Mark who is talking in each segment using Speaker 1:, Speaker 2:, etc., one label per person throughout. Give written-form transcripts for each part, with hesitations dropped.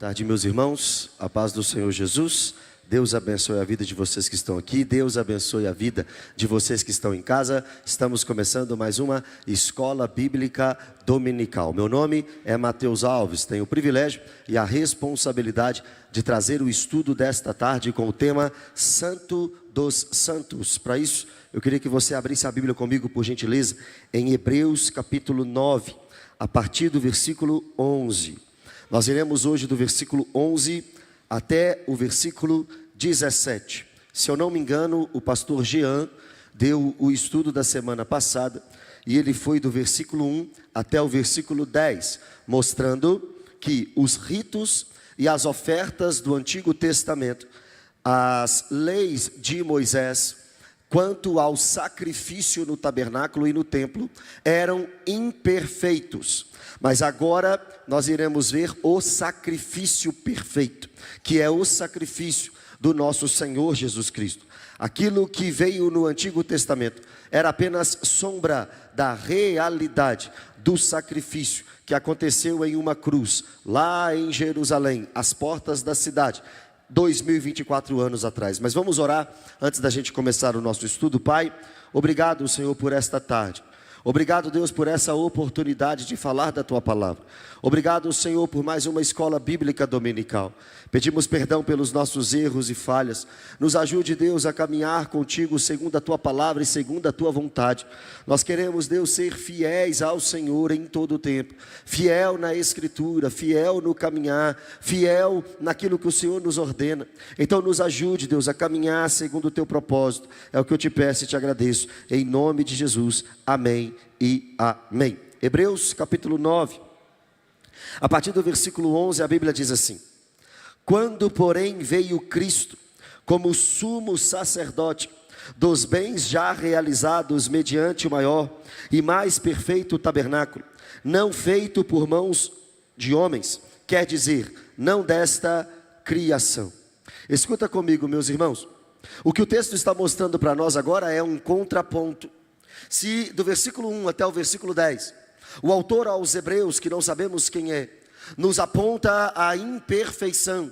Speaker 1: Tarde, meus irmãos, a paz do Senhor Jesus. Deus abençoe a vida de vocês que estão aqui, Deus abençoe a vida de vocês que estão em casa. Estamos começando mais uma Escola Bíblica Dominical. Meu nome é Mateus Alves, tenho o privilégio e a responsabilidade de trazer o estudo desta tarde com o tema Santo dos Santos. Para isso, eu queria que você abrisse a Bíblia comigo, por gentileza, em Hebreus capítulo 9, a partir do versículo 11. Nós iremos hoje do versículo 11 até o versículo 17. Se eu não me engano, o pastor Jean deu o estudo da semana passada e ele foi do versículo 1 até o versículo 10, mostrando que os ritos e as ofertas do Antigo Testamento, as leis de Moisés, quanto ao sacrifício no tabernáculo e no templo, eram imperfeitos. Mas agora nós iremos ver o sacrifício perfeito, que é o sacrifício do nosso Senhor Jesus Cristo. Aquilo que veio no Antigo Testamento era apenas sombra da realidade do sacrifício que aconteceu em uma cruz, lá em Jerusalém, às portas da cidade, 2024 anos atrás. Mas vamos orar antes da gente começar o nosso estudo. Pai, obrigado, Senhor, por esta tarde. Obrigado, Deus, por essa oportunidade de falar da Tua Palavra. Obrigado, Senhor, por mais uma escola bíblica dominical. Pedimos perdão pelos nossos erros e falhas. Nos ajude, Deus, a caminhar contigo segundo a Tua Palavra e segundo a Tua vontade. Nós queremos, Deus, ser fiéis ao Senhor em todo o tempo. Fiel na Escritura, fiel no caminhar, fiel naquilo que o Senhor nos ordena. Então nos ajude, Deus, a caminhar segundo o Teu propósito. É o que eu te peço e te agradeço. Em nome de Jesus. Amém e amém. Hebreus capítulo 9, a partir do versículo 11, a Bíblia diz assim: quando porém veio Cristo como sumo sacerdote dos bens já realizados mediante o maior e mais perfeito tabernáculo, não feito por mãos de homens, quer dizer, não desta criação. Escuta comigo, meus irmãos, o que o texto está mostrando para nós agora é um contraponto. Se do versículo 1 até o versículo 10, o autor aos Hebreus, que não sabemos quem é, nos aponta a imperfeição,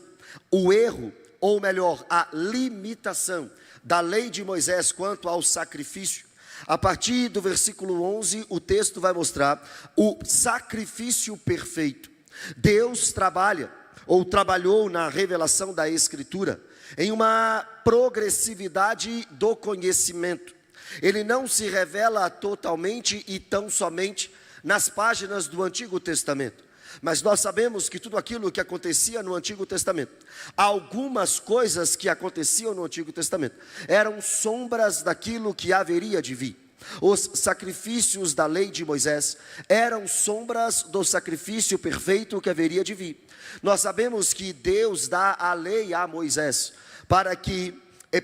Speaker 1: o erro, ou melhor, a limitação da lei de Moisés quanto ao sacrifício, a partir do versículo 11, o texto vai mostrar o sacrifício perfeito. Deus trabalha, ou trabalhou na revelação da Escritura, em uma progressividade do conhecimento. Ele não se revela totalmente e tão somente nas páginas do Antigo Testamento. Mas nós sabemos que tudo aquilo que acontecia no Antigo Testamento, algumas coisas que aconteciam no Antigo Testamento, eram sombras daquilo que haveria de vir. Os sacrifícios da lei de Moisés eram sombras do sacrifício perfeito que haveria de vir. Nós sabemos que Deus dá a lei a Moisés para que,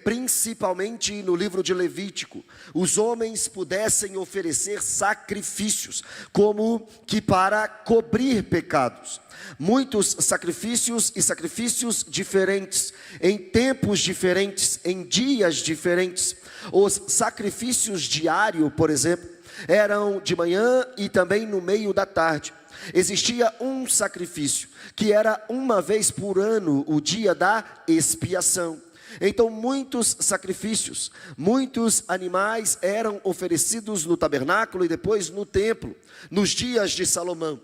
Speaker 1: principalmente no livro de Levítico, os homens pudessem oferecer sacrifícios, como que para cobrir pecados. Muitos sacrifícios e sacrifícios diferentes, em tempos diferentes, em dias diferentes. Os sacrifícios diários, por exemplo, eram de manhã e também no meio da tarde. Existia um sacrifício, que era uma vez por ano, o dia da expiação. Então muitos sacrifícios, muitos animais eram oferecidos no tabernáculo e depois no templo, nos dias de Salomão.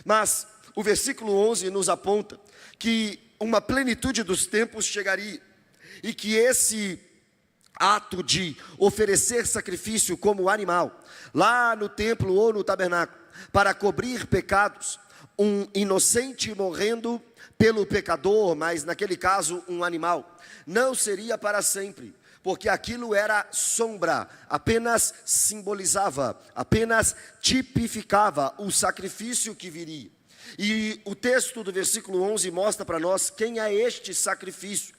Speaker 1: Mas o versículo 11 nos aponta que uma plenitude dos tempos chegaria, e que esse ato de oferecer sacrifício como animal, lá no templo ou no tabernáculo, para cobrir pecados, um inocente morrendo pelo pecador, mas naquele caso um animal, não seria para sempre, porque aquilo era sombra, apenas simbolizava, apenas tipificava o sacrifício que viria. E o texto do versículo 11 mostra para nós quem é este sacrifício.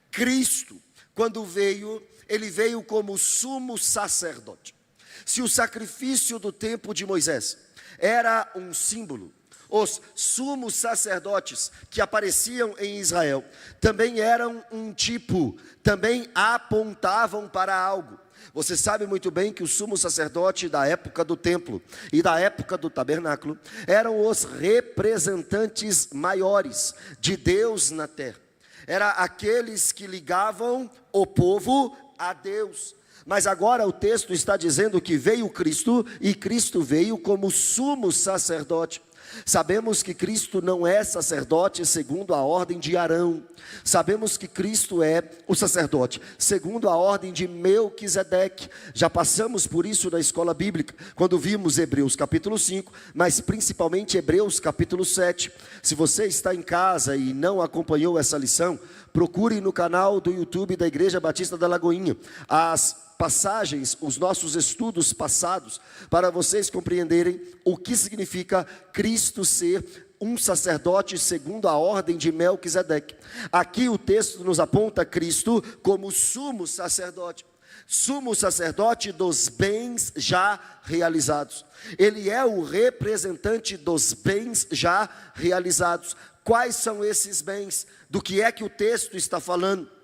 Speaker 1: Cristo, quando veio, ele veio como sumo sacerdote. Se o sacrifício do tempo de Moisés era um símbolo, os sumos sacerdotes que apareciam em Israel também eram um tipo, também apontavam para algo. Você sabe muito bem que o sumo sacerdote da época do templo e da época do tabernáculo eram os representantes maiores de Deus na terra. Eram aqueles que ligavam o povo a Deus. Mas agora o texto está dizendo que veio Cristo, e Cristo veio como sumo sacerdote. Sabemos que Cristo não é sacerdote segundo a ordem de Arão. Sabemos que Cristo é o sacerdote segundo a ordem de Melquisedeque. Já passamos por isso na escola bíblica, quando vimos Hebreus capítulo 5, mas principalmente Hebreus capítulo 7. Se você está em casa e não acompanhou essa lição, procure no canal do YouTube da Igreja Batista da Lagoinha as passagens, os nossos estudos passados, para vocês compreenderem o que significa Cristo ser um sacerdote segundo a ordem de Melquisedeque. Aqui o texto nos aponta Cristo como sumo sacerdote dos bens já realizados. Ele é o representante dos bens já realizados. Quais são esses bens? Do que é que o texto está falando?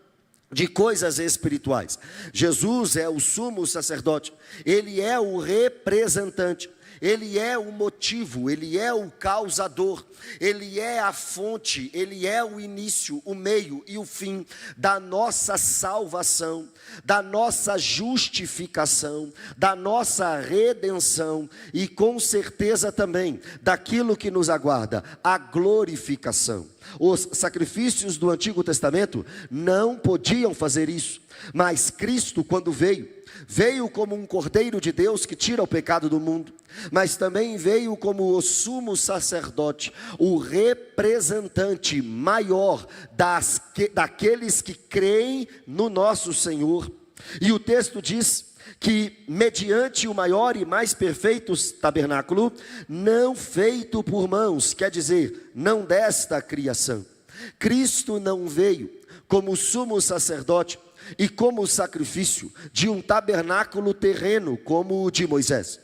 Speaker 1: De coisas espirituais. Jesus é o sumo sacerdote, ele é o representante, ele é o motivo, ele é o causador, ele é a fonte, ele é o início, o meio e o fim da nossa salvação, da nossa justificação, da nossa redenção e com certeza também daquilo que nos aguarda, a glorificação. Os sacrifícios do Antigo Testamento não podiam fazer isso, mas Cristo, quando veio como um Cordeiro de Deus que tira o pecado do mundo, mas também veio como o sumo sacerdote, o representante maior daqueles que creem no nosso Senhor. E o texto diz que mediante o maior e mais perfeito tabernáculo, não feito por mãos, quer dizer, não desta criação. Cristo não veio como sumo sacerdote e como sacrifício de um tabernáculo terreno como o de Moisés.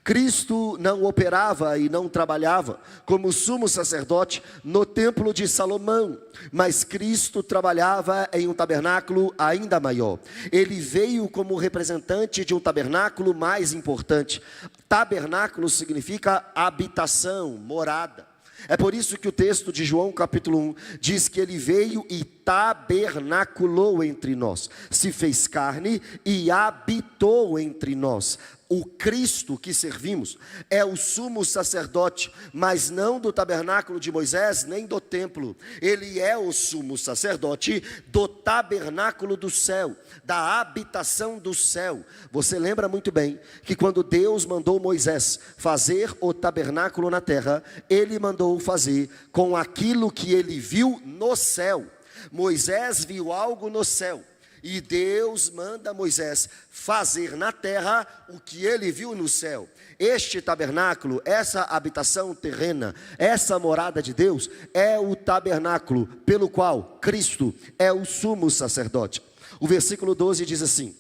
Speaker 1: Cristo não operava e não trabalhava como sumo sacerdote no templo de Salomão, mas Cristo trabalhava em um tabernáculo ainda maior. Ele veio como representante de um tabernáculo mais importante. Tabernáculo significa habitação, morada. É por isso que o texto de João capítulo 1 diz que ele veio e tabernaculou entre nós, se fez carne e habitou entre nós. O Cristo que servimos é o sumo sacerdote, mas não do tabernáculo de Moisés, nem do templo. Ele é o sumo sacerdote do tabernáculo do céu, da habitação do céu. Você lembra muito bem que quando Deus mandou Moisés fazer o tabernáculo na terra, ele mandou fazer com aquilo que ele viu no céu. Moisés viu algo no céu. E Deus manda Moisés fazer na terra o que ele viu no céu. Este tabernáculo, essa habitação terrena, essa morada de Deus, é o tabernáculo pelo qual Cristo é o sumo sacerdote. O versículo 12 diz assim: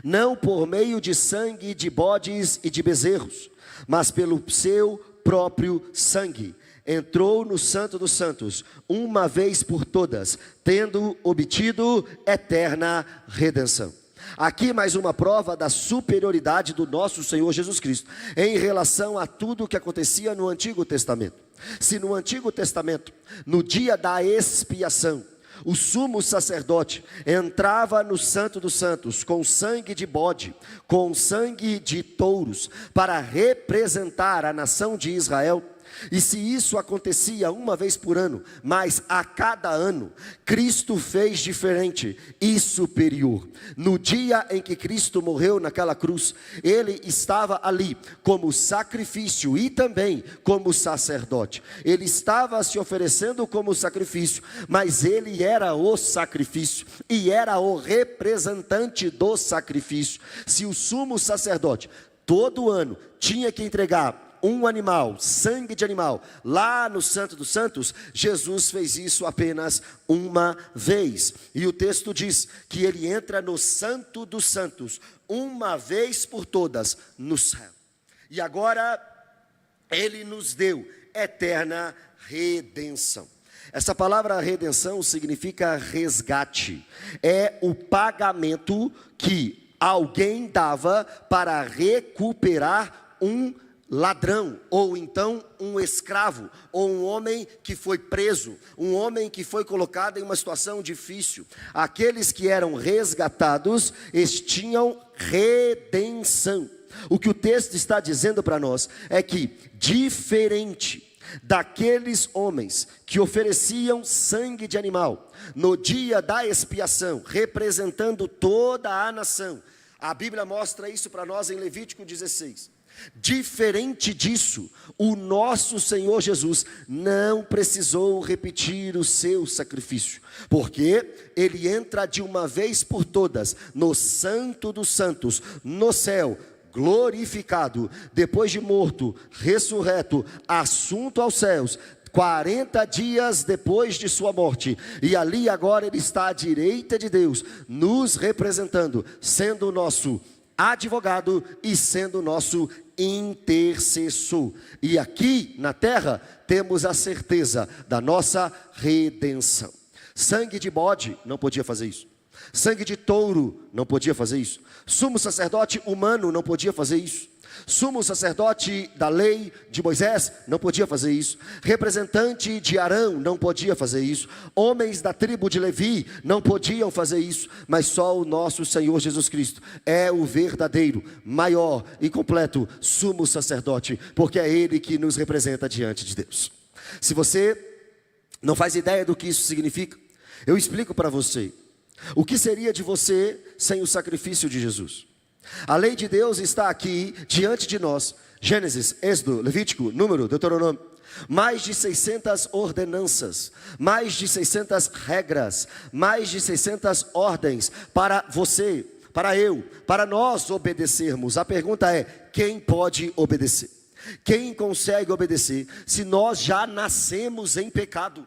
Speaker 1: não por meio de sangue de bodes e de bezerros, mas pelo seu próprio sangue, entrou no Santo dos Santos, uma vez por todas, tendo obtido eterna redenção. Aqui mais uma prova da superioridade do nosso Senhor Jesus Cristo, em relação a tudo o que acontecia no Antigo Testamento. Se no Antigo Testamento, no dia da expiação, o sumo sacerdote entrava no Santo dos Santos com sangue de bode, com sangue de touros, para representar a nação de Israel. E se isso acontecia uma vez por ano, mas a cada ano, Cristo fez diferente e superior. No dia em que Cristo morreu naquela cruz, ele estava ali como sacrifício e também como sacerdote. Ele estava se oferecendo como sacrifício, mas ele era o sacrifício e era o representante do sacrifício. Se o sumo sacerdote todo ano tinha que entregar um animal, sangue de animal, lá no Santo dos Santos, Jesus fez isso apenas uma vez. E o texto diz que ele entra no Santo dos Santos, uma vez por todas, no céu. E agora, ele nos deu eterna redenção. Essa palavra redenção significa resgate. É o pagamento que alguém dava para recuperar um ladrão, ou então um escravo, ou um homem que foi preso, um homem que foi colocado em uma situação difícil. Aqueles que eram resgatados, eles tinham redenção. O que o texto está dizendo para nós é que, diferente daqueles homens que ofereciam sangue de animal no dia da expiação, representando toda a nação, a Bíblia mostra isso para nós em Levítico 16. Diferente disso, o nosso Senhor Jesus não precisou repetir o seu sacrifício, porque ele entra de uma vez por todas no Santo dos Santos, no céu, glorificado, depois de morto, ressurreto, assunto aos céus, 40 dias depois de sua morte, e ali agora ele está à direita de Deus, nos representando, sendo o nosso advogado e sendo o nosso intercessor. E aqui na terra temos a certeza da nossa redenção. Sangue de bode não podia fazer isso. Sangue de touro não podia fazer isso. Sumo sacerdote humano não podia fazer isso. Sumo sacerdote da lei de Moisés não podia fazer isso. Representante de Arão não podia fazer isso. Homens da tribo de Levi não podiam fazer isso. Mas só o nosso Senhor Jesus Cristo é o verdadeiro, maior e completo sumo sacerdote, porque é Ele que nos representa diante de Deus. Se você não faz ideia do que isso significa, eu explico para você. O que seria de você sem o sacrifício de Jesus? A lei de Deus está aqui diante de nós. Gênesis, Êxodo, Levítico, Número, Deuteronômio. Mais de 600 ordenanças, mais de 600 regras, mais de 600 ordens para você, para eu, para nós obedecermos. A pergunta é: quem pode obedecer? Quem consegue obedecer se nós já nascemos em pecado?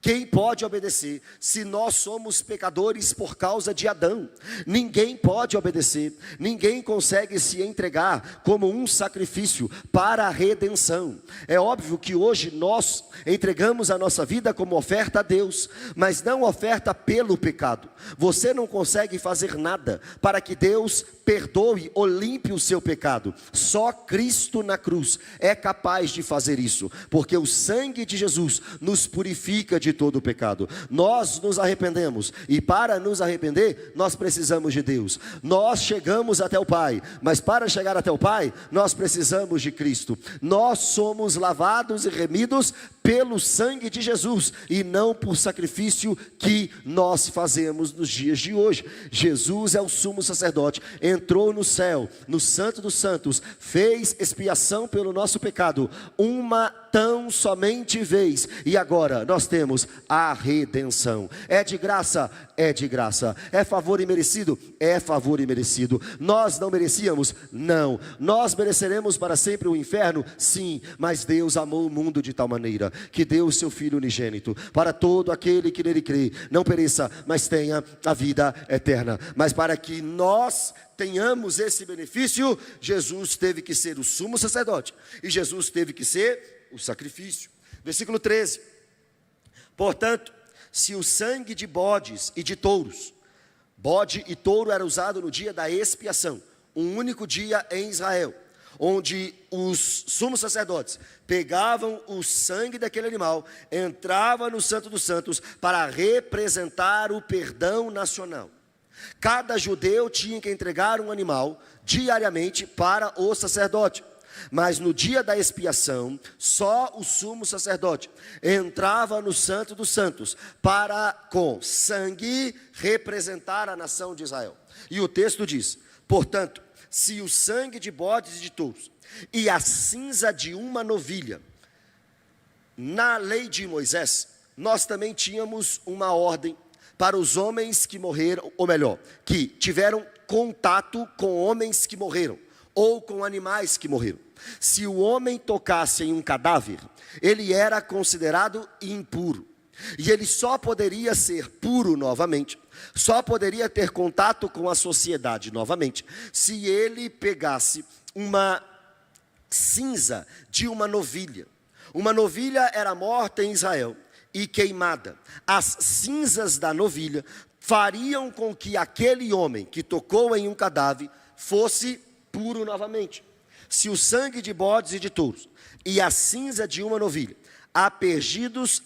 Speaker 1: Quem pode obedecer se nós somos pecadores por causa de Adão? Ninguém pode obedecer, ninguém consegue se entregar como um sacrifício para a redenção. É óbvio que hoje nós entregamos a nossa vida como oferta a Deus, mas não oferta pelo pecado. Você não consegue fazer nada para que Deus perdoe ou limpe o seu pecado. Só Cristo na cruz é capaz de fazer isso, porque o sangue de Jesus nos purifica de todo o pecado. Nós nos arrependemos, e para nos arrepender nós precisamos de Deus. Nós chegamos até o Pai, mas para chegar até o Pai nós precisamos de Cristo. Nós somos lavados e remidos pelo sangue de Jesus e não por sacrifício que nós fazemos nos dias de hoje. Jesus é o sumo sacerdote, entrou no céu, no Santo dos Santos, fez expiação pelo nosso pecado uma tão somente vez, e agora nós temos a redenção. É de graça? É de graça. É favor imerecido? É favor imerecido. Nós não merecíamos? Não. Nós mereceremos para sempre o inferno? Sim, mas Deus amou o mundo de tal maneira que deu o seu Filho unigênito para todo aquele que nele crê, não pereça, mas tenha a vida eterna. Mas para que nós tenhamos esse benefício, Jesus teve que ser o sumo sacerdote, e Jesus teve que ser o sacrifício. Versículo 13. Portanto, se o sangue de bodes e de touros, bode e touro era usado no dia da expiação, um único dia em Israel, onde os sumos sacerdotes pegavam o sangue daquele animal, entrava no Santo dos Santos para representar o perdão nacional. Cada judeu tinha que entregar um animal diariamente para o sacerdote. Mas no dia da expiação, só o sumo sacerdote entrava no Santo dos Santos para, com sangue, representar a nação de Israel. E o texto diz: portanto, se o sangue de bodes e de touros e a cinza de uma novilha, na lei de Moisés, nós também tínhamos uma ordem para os homens que morreram, ou melhor, que tiveram contato com homens que morreram, ou com animais que morreram. Se o homem tocasse em um cadáver, ele era considerado impuro, e ele só poderia ser puro novamente, só poderia ter contato com a sociedade novamente, se ele pegasse uma cinza de uma novilha. Uma novilha era morta em Israel e queimada. As cinzas da novilha fariam com que aquele homem que tocou em um cadáver fosse puro novamente. Se o sangue de bodes e de touros e a cinza de uma novilha, aspergidos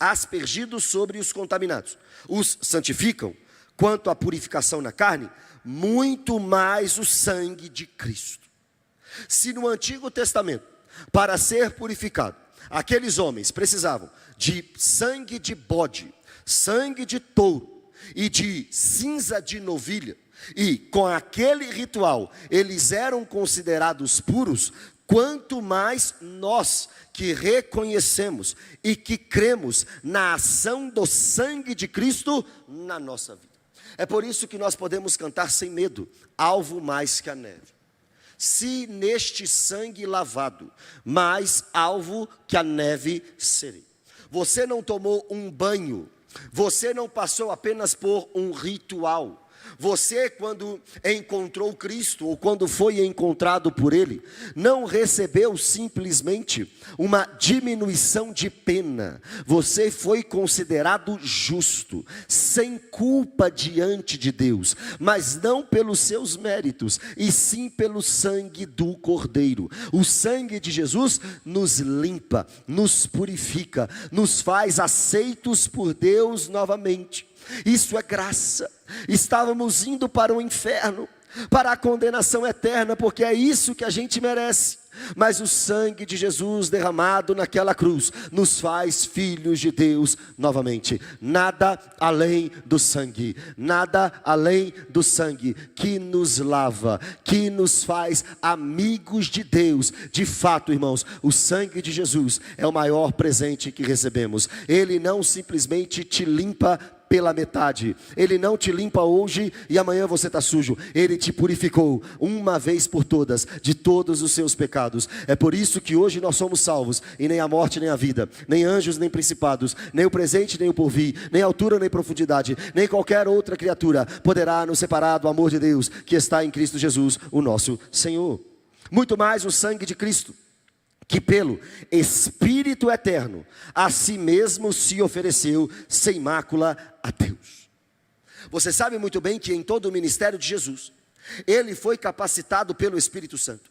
Speaker 1: sobre os contaminados, os santificam, quanto à purificação na carne, muito mais o sangue de Cristo. Se no Antigo Testamento, para ser purificado, aqueles homens precisavam de sangue de bode, sangue de touro e de cinza de novilha, e com aquele ritual eles eram considerados puros, quanto mais nós que reconhecemos e que cremos na ação do sangue de Cristo na nossa vida. É por isso que nós podemos cantar sem medo, alvo mais que a neve. Se neste sangue lavado, mais alvo que a neve serei. Você não tomou um banho, você não passou apenas por um ritual. Você, quando encontrou Cristo, ou quando foi encontrado por Ele, não recebeu simplesmente uma diminuição de pena. Você foi considerado justo, sem culpa diante de Deus, mas não pelos seus méritos, e sim pelo sangue do Cordeiro. O sangue de Jesus nos limpa, nos purifica, nos faz aceitos por Deus novamente. Isso é graça. Estávamos indo para o inferno, para a condenação eterna, porque é isso que a gente merece. Mas o sangue de Jesus derramado naquela cruz nos faz filhos de Deus novamente. Nada além do sangue, nada além do sangue que nos lava, que nos faz amigos de Deus. De fato, irmãos, o sangue de Jesus é o maior presente que recebemos. Ele não simplesmente te limpa pela metade, Ele não te limpa hoje e amanhã você está sujo. Ele te purificou uma vez por todas de todos os seus pecados. É por isso que hoje nós somos salvos, e nem a morte nem a vida, nem anjos nem principados, nem o presente nem o porvir, nem altura nem profundidade, nem qualquer outra criatura poderá nos separar do amor de Deus que está em Cristo Jesus, o nosso Senhor. Muito mais o sangue de Cristo, que pelo Espírito eterno a si mesmo se ofereceu sem mácula a Deus. Você sabe muito bem que em todo o ministério de Jesus, ele foi capacitado pelo Espírito Santo.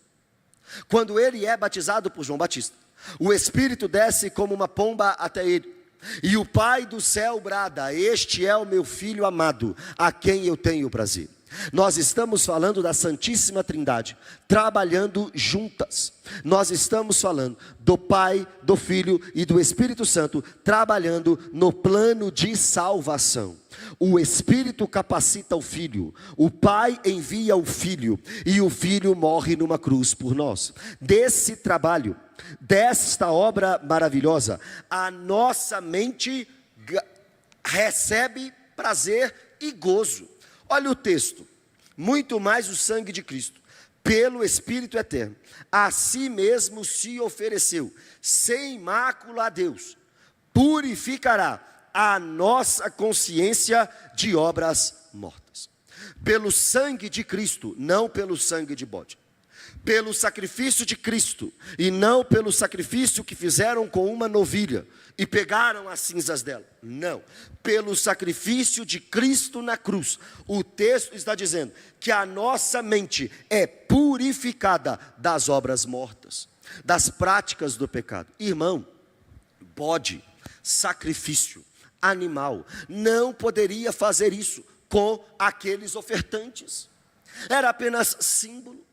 Speaker 1: Quando ele é batizado por João Batista, o Espírito desce como uma pomba até ele, e o Pai do céu brada: este é o meu Filho amado, a quem eu tenho prazer. Nós estamos falando da Santíssima Trindade trabalhando juntas. Nós estamos falando do Pai, do Filho e do Espírito Santo trabalhando no plano de salvação. O Espírito capacita o Filho, o Pai envia o Filho, e o Filho morre numa cruz por nós. Desse trabalho, desta obra maravilhosa, a nossa mente recebe prazer e gozo. Olha o texto: muito mais o sangue de Cristo, pelo Espírito eterno, a si mesmo se ofereceu, sem mácula a Deus, purificará a nossa consciência de obras mortas. Pelo sangue de Cristo, não pelo sangue de bode. Pelo sacrifício de Cristo, e não pelo sacrifício que fizeram com uma novilha e pegaram as cinzas dela. Não, pelo sacrifício de Cristo na cruz. O texto está dizendo que a nossa mente é purificada das obras mortas, das práticas do pecado. Irmão, bode, sacrifício, animal, não poderia fazer isso com aqueles ofertantes. Era apenas símbolo.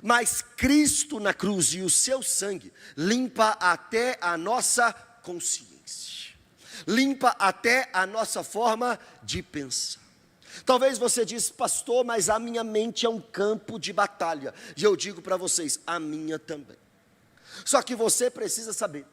Speaker 1: Mas Cristo na cruz e o seu sangue limpa até a nossa consciência, limpa até a nossa forma de pensar. Talvez você diz: pastor, mas a minha mente é um campo de batalha. E eu digo para vocês: a minha também. Só que você precisa saber,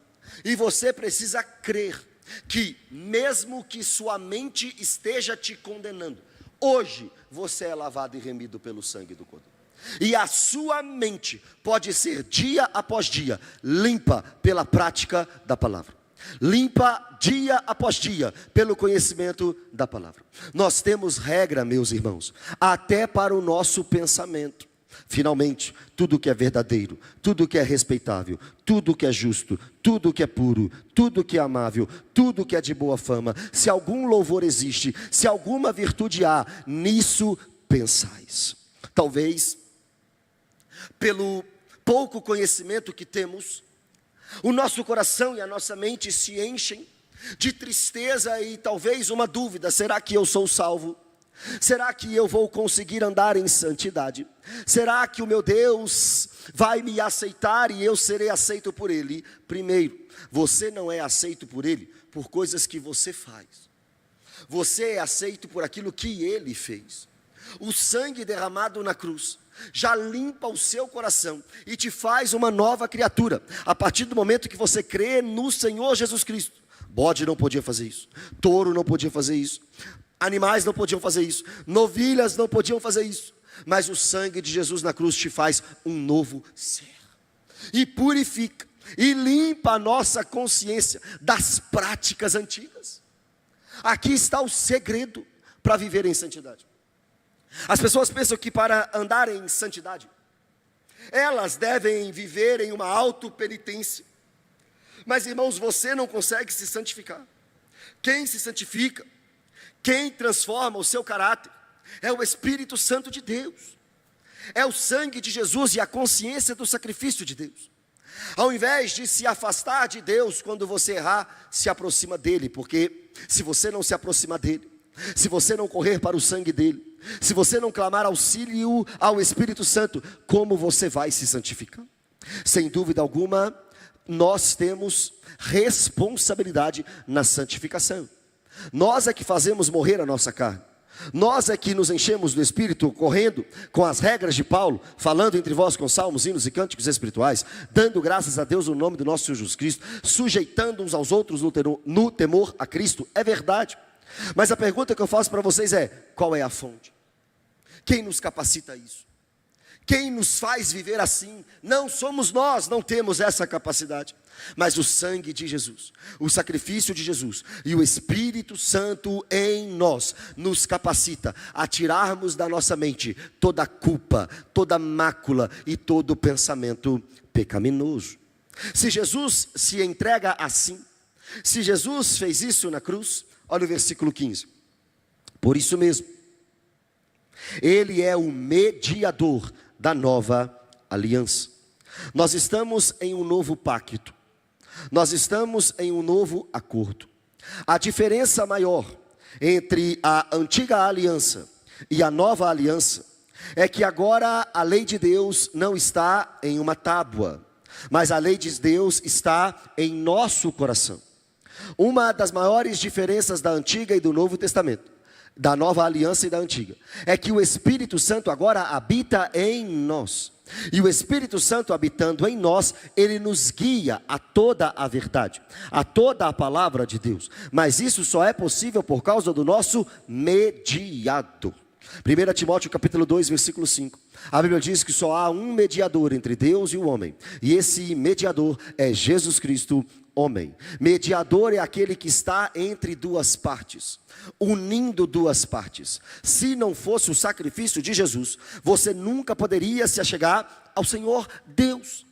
Speaker 1: e você precisa crer, que mesmo que sua mente esteja te condenando, hoje você é lavado e remido pelo sangue do Cordeiro. E a sua mente pode ser dia após dia limpa pela prática da palavra, limpa dia após dia pelo conhecimento da palavra. Nós temos regra, meus irmãos, até para o nosso pensamento. Finalmente, tudo que é verdadeiro, tudo que é respeitável, tudo que é justo, tudo que é puro, tudo que é amável, tudo que é de boa fama, se algum louvor existe, se alguma virtude há, nisso pensais. Talvez, pelo pouco conhecimento que temos, o nosso coração e a nossa mente se enchem de tristeza e talvez uma dúvida: será que eu sou salvo? Será que eu vou conseguir andar em santidade? Será que o meu Deus vai me aceitar e eu serei aceito por Ele? Primeiro, você não é aceito por Ele por coisas que você faz. Você é aceito por aquilo que Ele fez. O sangue derramado na cruz já limpa o seu coração e te faz uma nova criatura. A partir do momento que você crê no Senhor Jesus Cristo. Bode não podia fazer isso, touro não podia fazer isso, animais não podiam fazer isso, novilhas não podiam fazer isso, mas o sangue de Jesus na cruz te faz um novo ser, e purifica, e limpa a nossa consciência das práticas antigas. Aqui está o segredo para viver em santidade. As pessoas pensam que para andar em santidade, elas devem viver em uma autopenitência. Mas irmãos, você não consegue se santificar. Quem se santifica, quem transforma o seu caráter, é o Espírito Santo de Deus. É o sangue de Jesus e a consciência do sacrifício de Deus. Ao invés de se afastar de Deus, quando você errar, se aproxima dele. Porque se você não se aproximar dele, se você não correr para o sangue dele, se você não clamar auxílio ao Espírito Santo, como você vai se santificar? Sem dúvida alguma, nós temos responsabilidade na santificação. Nós é que fazemos morrer a nossa carne. Nós é que nos enchemos do Espírito, correndo com as regras de Paulo, falando entre vós com salmos, hinos e cânticos espirituais, dando graças a Deus no nome do nosso Senhor Jesus Cristo, sujeitando uns aos outros no temor a Cristo. É verdade. Mas a pergunta que eu faço para vocês é: qual é a fonte? Quem nos capacita a isso? Quem nos faz viver assim? Não somos nós, não temos essa capacidade. Mas o sangue de Jesus, o sacrifício de Jesus e o Espírito Santo em nós nos capacita a tirarmos da nossa mente toda culpa, toda mácula e todo pensamento pecaminoso. Se Jesus se entrega assim, se Jesus fez isso na cruz, olha o versículo 15. Por isso mesmo, Ele é o mediador da nova aliança. Nós estamos em um novo pacto. Nós estamos em um novo acordo. A diferença maior entre a antiga aliança e a nova aliança é que agora a lei de Deus não está em uma tábua, mas a lei de Deus está em nosso coração. Uma das maiores diferenças da antiga e do Novo Testamento, da nova aliança e da antiga, é que o Espírito Santo agora habita em nós. E o Espírito Santo habitando em nós, ele nos guia a toda a verdade, a toda a palavra de Deus. Mas isso só é possível por causa do nosso mediador. 1 Timóteo capítulo 2, versículo 5. A Bíblia diz que só há um mediador entre Deus e o homem, e esse mediador é Jesus Cristo, homem. Mediador é aquele que está entre duas partes, unindo duas partes. Se não fosse o sacrifício de Jesus, você nunca poderia se achegar ao Senhor Deus.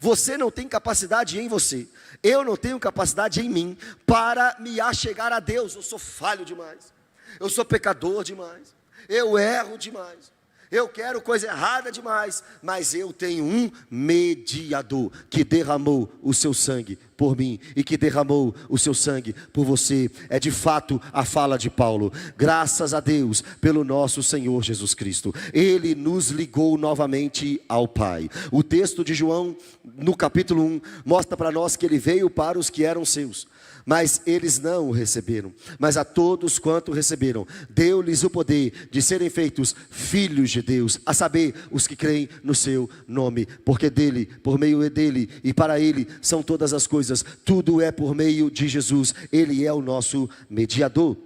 Speaker 1: Você não tem capacidade em você, eu não tenho capacidade em mim para me achegar a Deus. Eu sou falho demais, eu sou pecador demais, eu erro demais, eu quero coisa errada demais, mas eu tenho um mediador que derramou o seu sangue por mim e que derramou o seu sangue por você. É de fato a fala de Paulo. Graças a Deus pelo nosso Senhor Jesus Cristo. Ele nos ligou novamente ao Pai. O texto de João, no capítulo 1, mostra para nós que ele veio para os que eram seus, mas eles não o receberam. Mas a todos quanto receberam, deu-lhes o poder de serem feitos filhos de Deus, a saber, os que creem no seu nome. Porque dele, por meio dele e para ele são todas as coisas. Tudo é por meio de Jesus. Ele é o nosso mediador.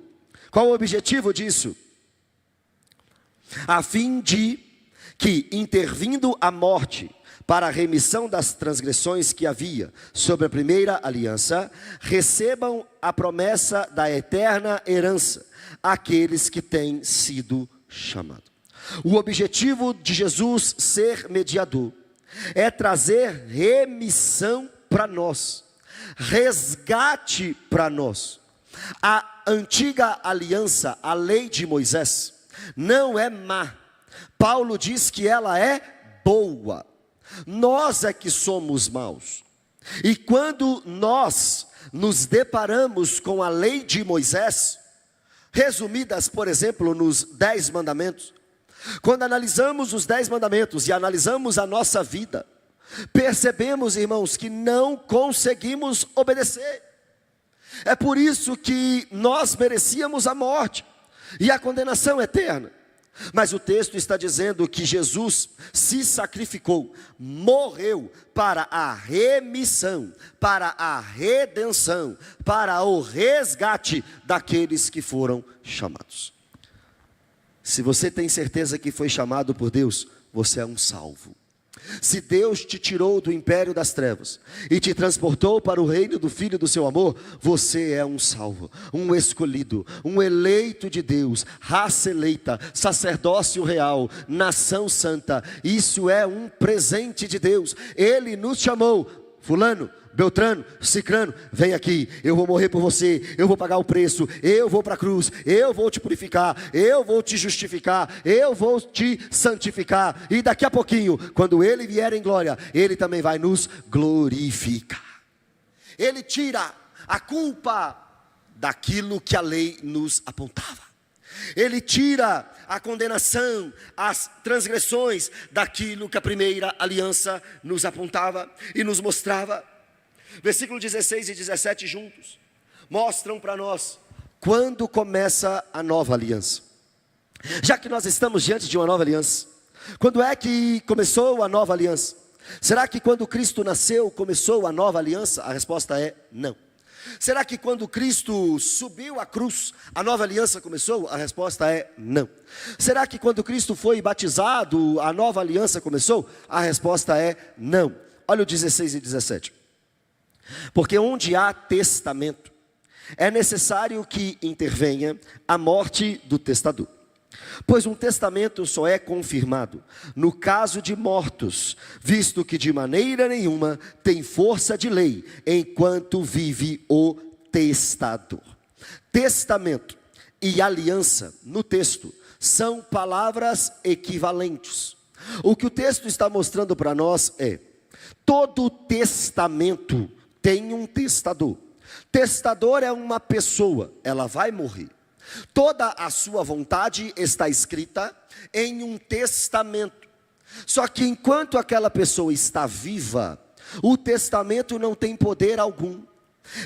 Speaker 1: Qual o objetivo disso? A fim de que, intervindo a morte para a remissão das transgressões que havia sobre a primeira aliança, recebam a promessa da eterna herança aqueles que têm sido chamados. O objetivo de Jesus ser mediador é trazer remissão para nós, resgate para nós. A antiga aliança, a lei de Moisés, não é má. Paulo diz que ela é boa. Nós é que somos maus. E quando nós nos deparamos com a lei de Moisés, resumidas, por exemplo, nos 10 mandamentos, quando analisamos os 10 mandamentos e analisamos a nossa vida, percebemos, irmãos, que não conseguimos obedecer. É por isso que nós merecíamos a morte e a condenação eterna. Mas o texto está dizendo que Jesus se sacrificou, morreu para a remissão, para a redenção, para o resgate daqueles que foram chamados. Se você tem certeza que foi chamado por Deus, você é um salvo. Se Deus te tirou do império das trevas e te transportou para o reino do Filho do seu amor, você é um salvo, um escolhido, um eleito de Deus, raça eleita, sacerdócio real, nação santa. Isso é um presente de Deus. Ele nos chamou, fulano, Beltrano, Cicrano, vem aqui, eu vou morrer por você, eu vou pagar o preço, eu vou para a cruz, eu vou te purificar, eu vou te justificar, eu vou te santificar, e daqui a pouquinho, quando Ele vier em glória, Ele também vai nos glorificar. Ele tira a culpa daquilo que a lei nos apontava. Ele tira a condenação, as transgressões daquilo que a primeira aliança nos apontava e nos mostrava. Versículo 16 e 17 juntos mostram para nós quando começa a nova aliança. Já que nós estamos diante de uma nova aliança, quando é que começou a nova aliança? Será que quando Cristo nasceu começou a nova aliança? A resposta é não. Será que quando Cristo subiu à cruz, a nova aliança começou? A resposta é não. Será que quando Cristo foi batizado, a nova aliança começou? A resposta é não. Olha o 16 e 17. Porque onde há testamento, é necessário que intervenha a morte do testador. Pois um testamento só é confirmado no caso de mortos, visto que de maneira nenhuma tem força de lei enquanto vive o testador. Testamento e aliança no texto são palavras equivalentes. O que o texto está mostrando para nós é: todo testamento tem um testador. Testador é uma pessoa, ela vai morrer. Toda a sua vontade está escrita em um testamento. Só que enquanto aquela pessoa está viva, o testamento não tem poder algum.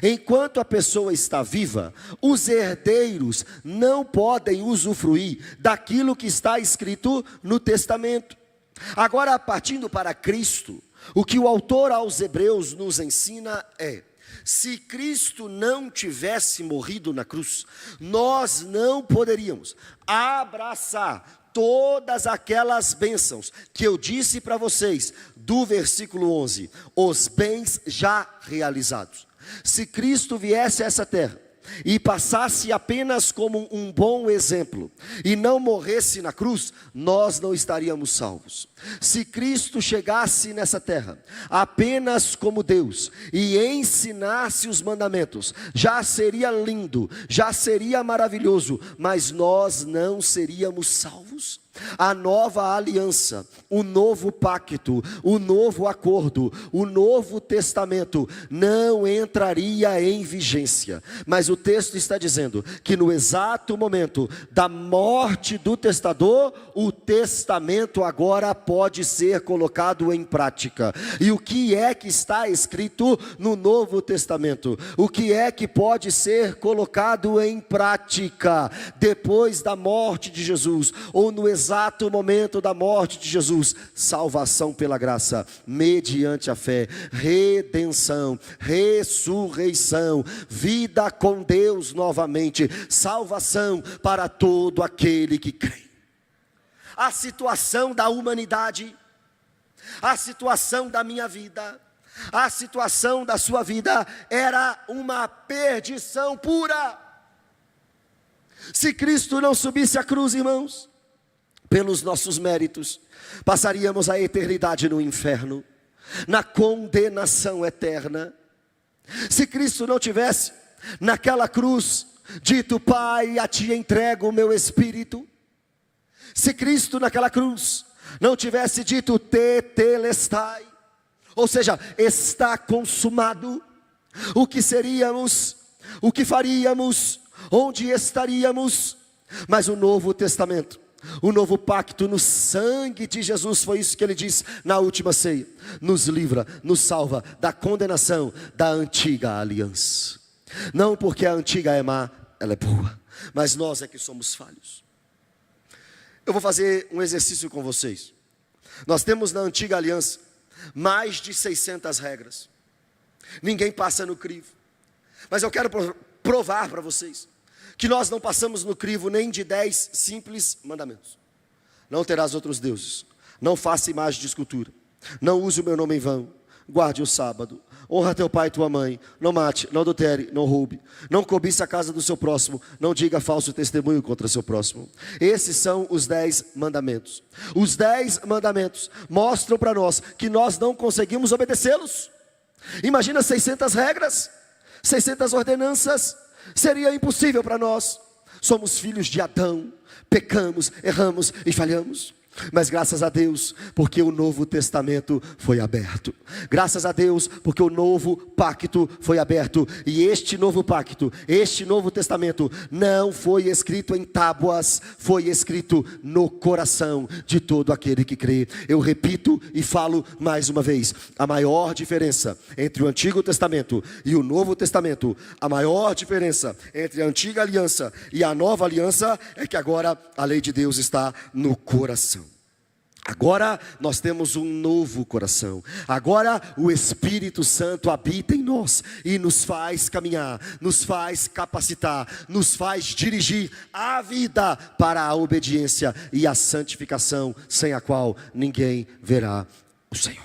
Speaker 1: Enquanto a pessoa está viva, os herdeiros não podem usufruir daquilo que está escrito no testamento. Agora, partindo para Cristo, o que o autor aos Hebreus nos ensina é: se Cristo não tivesse morrido na cruz, nós não poderíamos abraçar todas aquelas bênçãos que eu disse para vocês do versículo 11, os bens já realizados. Se Cristo viesse a essa terra e passasse apenas como um bom exemplo, e não morresse na cruz, nós não estaríamos salvos. Se Cristo chegasse nessa terra apenas como Deus e ensinasse os mandamentos, já seria lindo, já seria maravilhoso, mas nós não seríamos salvos. A nova aliança, o novo pacto, o novo acordo, o novo testamento não entraria em vigência. Mas o texto está dizendo que no exato momento da morte do testador, o testamento agora pode ser colocado em prática. E o que é que está escrito no Novo Testamento? O que é que pode ser colocado em prática depois da morte de Jesus, ou no exato momento da morte de Jesus? Salvação pela graça, mediante a fé, redenção, ressurreição, vida com Deus novamente, salvação para todo aquele que crê. A situação da humanidade, a situação da minha vida, a situação da sua vida era uma perdição pura. Se Cristo não subisse à cruz, irmãos, pelos nossos méritos, passaríamos a eternidade no inferno, na condenação eterna. Se Cristo não tivesse naquela cruz dito: Pai, a ti entrego o meu espírito. Se Cristo naquela cruz não tivesse dito tetelestai, ou seja, está consumado, o que seríamos, o que faríamos, onde estaríamos? Mas o Novo Testamento, o novo pacto no sangue de Jesus, foi isso que ele diz na última ceia, nos livra, nos salva da condenação da antiga aliança. Não porque a antiga é má, ela é boa, mas nós é que somos falhos. Eu vou fazer um exercício com vocês. Nós temos na antiga aliança mais de 600 regras. Ninguém passa no crivo. Mas eu quero provar para vocês que nós não passamos no crivo nem de 10 simples mandamentos. Não terás outros deuses. Não faça imagem de escultura. Não use o meu nome em vão. Guarde o sábado. Honra teu pai e tua mãe. Não mate, não adultere, não roube. Não cobice a casa do seu próximo. Não diga falso testemunho contra seu próximo. Esses são os 10 mandamentos. Os 10 mandamentos mostram para nós que nós não conseguimos obedecê-los. Imagina 600 regras, 600 ordenanças. Seria impossível para nós. Somos filhos de Adão. Pecamos, erramos e falhamos. Mas graças a Deus, porque o Novo Testamento foi aberto. Graças a Deus, porque o novo pacto foi aberto. E este novo pacto, este Novo Testamento, não foi escrito em tábuas, foi escrito no coração de todo aquele que crê. Eu repito e falo mais uma vez: a maior diferença entre o Antigo Testamento e o Novo Testamento, a maior diferença entre a antiga aliança e a nova aliança, é que agora a lei de Deus está no coração. Agora nós temos um novo coração. Agora o Espírito Santo habita em nós e nos faz caminhar, nos faz capacitar, nos faz dirigir a vida para a obediência e a santificação, sem a qual ninguém verá o Senhor.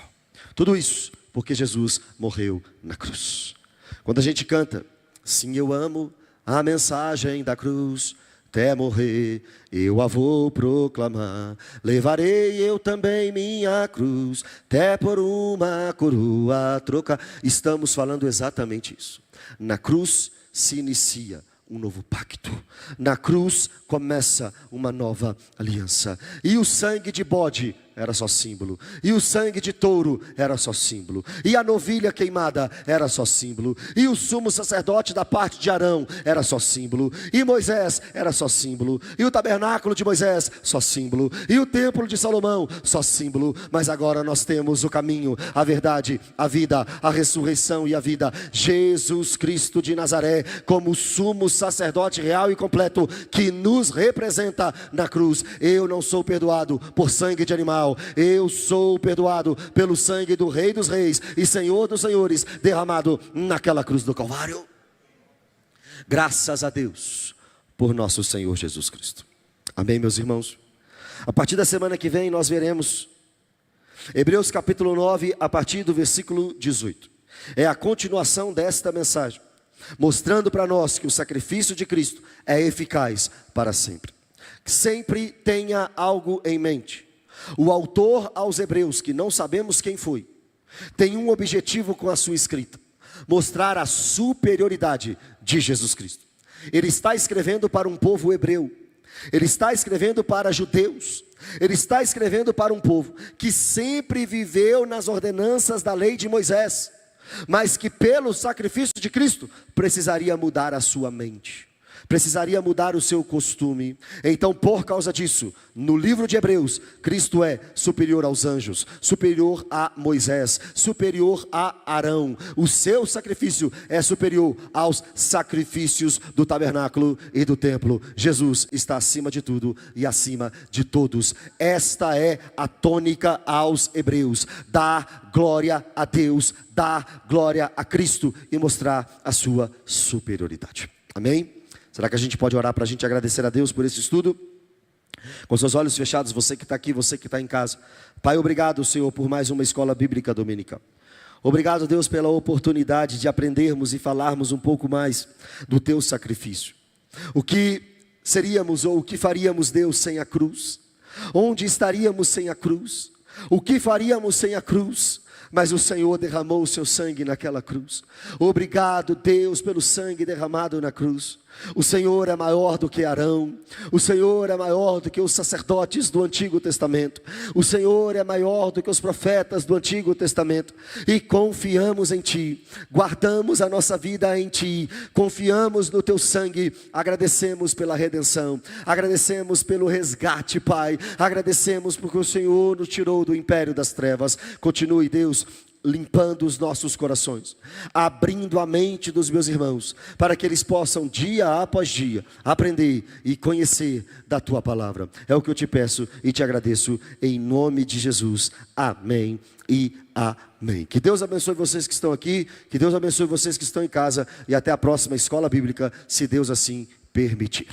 Speaker 1: Tudo isso porque Jesus morreu na cruz. Quando a gente canta: sim, eu amo a mensagem da cruz, até morrer eu a vou proclamar, levarei eu também minha cruz, até por uma coroa trocar. Estamos falando exatamente isso. Na cruz se inicia um novo pacto. Na cruz começa uma nova aliança. E o sangue de bode era só símbolo. E o sangue de touro era só símbolo. E a novilha queimada era só símbolo. E o sumo sacerdote da parte de Arão era só símbolo. E Moisés era só símbolo. E o tabernáculo de Moisés, só símbolo. E o templo de Salomão, só símbolo. Mas agora nós temos o caminho, a verdade, a vida, a ressurreição e a vida. Jesus Cristo de Nazaré, como sumo sacerdote real e completo, que nos representa na cruz. Eu não sou perdoado por sangue de animal. Eu sou perdoado pelo sangue do Rei dos Reis e Senhor dos Senhores, derramado naquela cruz do Calvário. Graças a Deus por nosso Senhor Jesus Cristo. Amém, meus irmãos? A partir da semana que vem nós veremos Hebreus capítulo 9, a partir do versículo 18. É a continuação desta mensagem, mostrando para nós que o sacrifício de Cristo é eficaz para sempre. Sempre tenha algo em mente. O autor aos Hebreus, que não sabemos quem foi, tem um objetivo com a sua escrita: mostrar a superioridade de Jesus Cristo. Ele está escrevendo para um povo hebreu, ele está escrevendo para judeus, ele está escrevendo para um povo que sempre viveu nas ordenanças da lei de Moisés, mas que pelo sacrifício de Cristo precisaria mudar a sua mente, precisaria mudar o seu costume. Então, por causa disso, no livro de Hebreus, Cristo é superior aos anjos, superior a Moisés, superior a Arão. O seu sacrifício é superior aos sacrifícios do tabernáculo e do templo. Jesus está acima de tudo e acima de todos. Esta é a tônica aos Hebreus: dar glória a Deus, dar glória a Cristo e mostrar a sua superioridade. Amém? Será que a gente pode orar para a gente agradecer a Deus por esse estudo? Com seus olhos fechados, você que está aqui, você que está em casa. Pai, obrigado, Senhor, por mais uma escola bíblica dominical. Obrigado, Deus, pela oportunidade de aprendermos e falarmos um pouco mais do Teu sacrifício. O que seríamos ou o que faríamos, Deus, sem a cruz? Onde estaríamos sem a cruz? O que faríamos sem a cruz? Mas o Senhor derramou o seu sangue naquela cruz. Obrigado, Deus, pelo sangue derramado na cruz. O Senhor é maior do que Arão. O Senhor é maior do que os sacerdotes do Antigo Testamento. O Senhor é maior do que os profetas do Antigo Testamento. E confiamos em Ti, guardamos a nossa vida em Ti, confiamos no Teu sangue. Agradecemos pela redenção, agradecemos pelo resgate, Pai. Agradecemos porque o Senhor nos tirou do império das trevas. Continue, Deus, limpando os nossos corações, abrindo a mente dos meus irmãos, para que eles possam dia após dia aprender e conhecer da Tua palavra. É o que eu te peço e te agradeço em nome de Jesus. Amém e amém. Que Deus abençoe vocês que estão aqui, que Deus abençoe vocês que estão em casa, e até a próxima escola bíblica, se Deus assim permitir.